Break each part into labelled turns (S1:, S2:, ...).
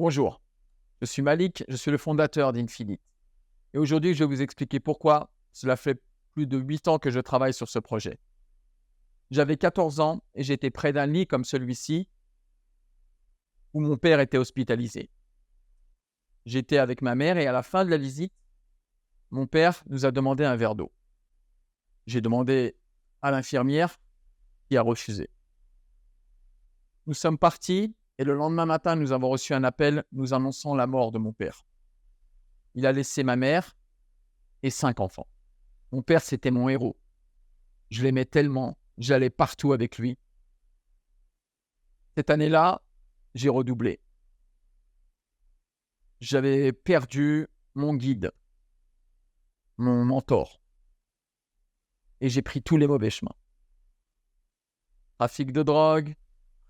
S1: Bonjour, je suis Malik, je suis le fondateur d'Infinite. Et aujourd'hui, je vais vous expliquer pourquoi cela fait plus de 8 ans que je travaille sur ce projet. J'avais 14 ans et j'étais près d'un lit comme celui-ci où mon père était hospitalisé. J'étais avec ma mère et à la fin de la visite, mon père nous a demandé un verre d'eau. J'ai demandé à l'infirmière qui a refusé. Nous sommes partis et le lendemain matin, nous avons reçu un appel nous annonçant la mort de mon père. Il a laissé ma mère et 5 enfants. Mon père, c'était mon héros. Je l'aimais tellement, j'allais partout avec lui. Cette année-là, j'ai redoublé. J'avais perdu mon guide, mon mentor, et j'ai pris tous les mauvais chemins. Trafic de drogue,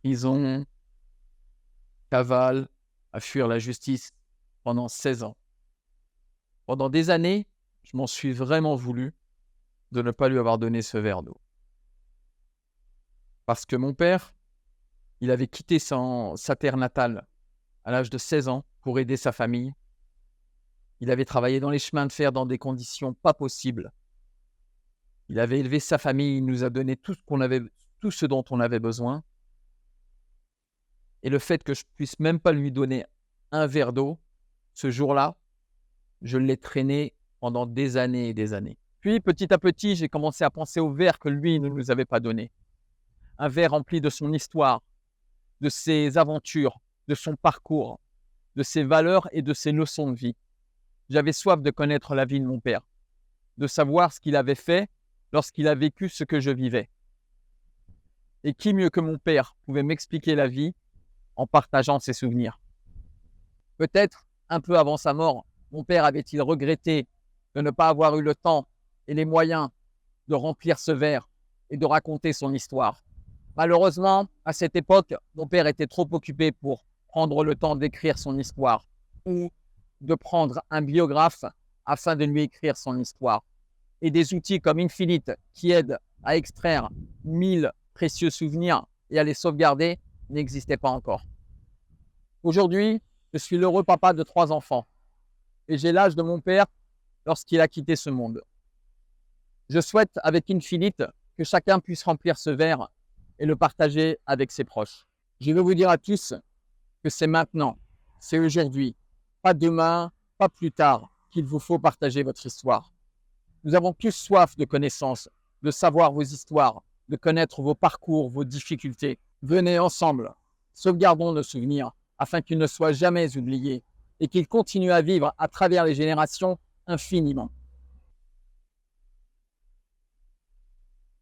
S1: prison, cavale, à fuir la justice pendant 16 ans. Pendant des années, je m'en suis vraiment voulu de ne pas lui avoir donné ce verre d'eau. Parce que mon père, il avait quitté sa terre natale à l'âge de 16 ans pour aider sa famille. Il avait travaillé dans les chemins de fer dans des conditions pas possibles. Il avait élevé sa famille, il nous a donné tout ce dont on avait besoin. Et le fait que je puisse même pas lui donner un verre d'eau, ce jour-là, je l'ai traîné pendant des années et des années. Puis, petit à petit, j'ai commencé à penser au verre que lui ne nous avait pas donné. Un verre rempli de son histoire, de ses aventures, de son parcours, de ses valeurs et de ses leçons de vie. J'avais soif de connaître la vie de mon père, de savoir ce qu'il avait fait lorsqu'il a vécu ce que je vivais. Et qui mieux que mon père pouvait m'expliquer la vie en partageant ses souvenirs. Peut-être, un peu avant sa mort, mon père avait-il regretté de ne pas avoir eu le temps et les moyens de remplir ce verre et de raconter son histoire. Malheureusement, à cette époque, mon père était trop occupé pour prendre le temps d'écrire son histoire ou de prendre un biographe afin de lui écrire son histoire. Et des outils comme Infinite qui aident à extraire 1000 précieux souvenirs et à les sauvegarder n'existaient pas encore. Aujourd'hui, je suis l'heureux papa de 3 enfants et j'ai l'âge de mon père lorsqu'il a quitté ce monde. Je souhaite avec Infinite que chacun puisse remplir ce verre et le partager avec ses proches. Je veux vous dire à tous que c'est maintenant, c'est aujourd'hui, pas demain, pas plus tard, qu'il vous faut partager votre histoire. Nous avons tous soif de connaissances, de savoir vos histoires, de connaître vos parcours, vos difficultés. Venez ensemble, sauvegardons nos souvenirs afin qu'ils ne soient jamais oubliés et qu'ils continuent à vivre à travers les générations infiniment.